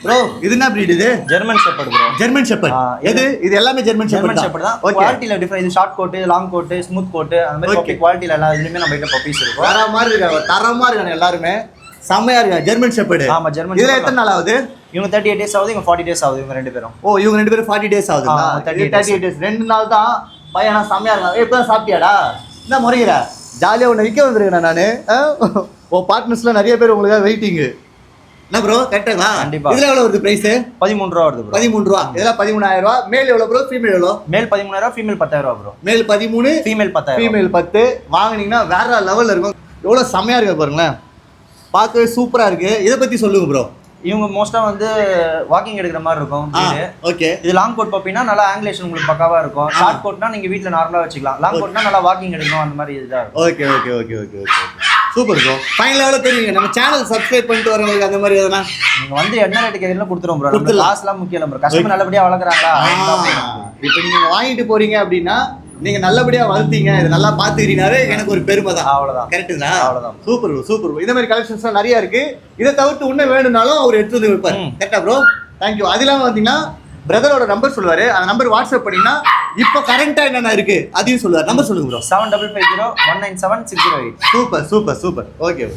Bro இது என்ன breed இது? German shepherd bro. German shepherd. எது இது எல்லாமே ஜெர்மன் ஷெப்பர்ட் தான். குவாலிட்டில டிஃபரன்ஸ். இது short coat, long coat, smooth coat அந்த மாதிரி பப்பி குவாலிட்டில எல்லா இதுலயுமே நம்ம கிட்ட பப்பீஸ் இருக்கும். தரமா இருக்காங்க எல்லாரும். செமையா இருக்காங்க ஜெர்மன் ஷெப்பர்ட். ஆமா ஜெர்மன். இதுல எத்தனை நாள் ஆகுது? இவங்க 38 டேஸ் ஆகுது, இவங்க 40 டேஸ் ஆகுது இவங்க ரெண்டு பேரும். ஓ இவங்க ரெண்டு பேரும் 40 டேஸ் ஆகுதுங்களா? 38 டேஸ். 2 நாள் தான் பையனா செமையா இருக்காங்க. இப்பதான் சாப்பிட்டியாடா? என்ன முறைகிற? ஜாலியா உன்னை விற்க வந்திருக்கேன் நானு. ஓ பார்ட்னர்ஸ்ல நிறைய பேர் உங்களுக்கு வெயிட்டிங். என்ன ப்ரோ கரெக்டா? கண்டிப்பா. இதுல எவ்வளவு வருது பிரைஸ்? 13 ரூபா வருது ப்ரோ. 13 ரூபா. இதெல்லாம் 13000 ரூபா. மேல் எவ்வளவு ப்ரோ? ஃபீமேல் எவ்வளவு? மேல் 13000 ஃபீமேல் 10000 ரூபா ப்ரோ. மேல் 13, ஃபீமேல் 10000. ஃபீமேல் 10. வாங்குனீங்கன்னா வேற லெவல்ல இருக்கும். எவ்வளவு செமையா இருக்கு பாருங்களேன். பார்க்கவே சூப்பரா இருக்கு. இத பத்தி சொல்லுங்க ப்ரோ. இவங்க மோஸ்டா வந்து வாக்கிங் எடுக்கிற மாதிரி இருக்கும். ஓகே. இது லாங் கோட் பப்பினா நல்லா ஆங்கிலேஷன் உங்களுக்கு பக்காவா இருக்கும். ஷார்ட் கோட்னா நீங்க வீட்ல நார்மலா வச்சுக்கலாம். லாங் கோட்னா நல்லா வாக்கிங் எடுக்கணும் அந்த மாதிரி இதுதான் இருக்கும். Okay okay okay okay okay. Super bro. Final எவ்வளவு தெரியுங்க? நம்ம சேனல் சப்ஸ்கிரைப் பண்ணிட்டு வரவங்களுக்கு அந்த மாதிரி எதனா நீங்க வந்து என்ன ரேட் கேக்குறீங்களோ கொடுத்துறோம் ப்ரோ. நம்ம காசுலாம் முக்கியம் இல்ல ப்ரோ. கஸ்டமர் நல்லபடியா வளர்க்குறாங்களா? இப்போ நீங்க வாங்கிட்டு போறீங்க அப்படின்னா நீங்க நல்லபடியா வளர்த்தீங்க, இது நல்லா பாத்துக்கிறீங்கனாவே எனக்கு ஒரு பெருமை தான். அவ்வளவுதான். கரெக்ட்டுங்களா? அவ்வளவுதான். Super bro super bro. இந்த மாதிரி கலெக்ஷன்ஸ்லாம் நிறைய இருக்கு. இதை தவிர்த்து இன்னும் வேணும்னாலும் அவர் எடுத்து வந்து வைப்பார். கரெக்டா ப்ரோ? தேங்க்யூ. அது இல்லாம பார்த்தீங்கன்னா பிரதரோட நம்பர் சொல்லுவாரு. அந்த நம்பர் வாட்ஸ்அப் பண்ணீங்கன்னா இப்போ கரண்டா என்னென்ன இருக்கு அதையும் சொல்லுவார். நம்பர் சொல்லுங்க bro. 7550 197 608. Super super super. Okay.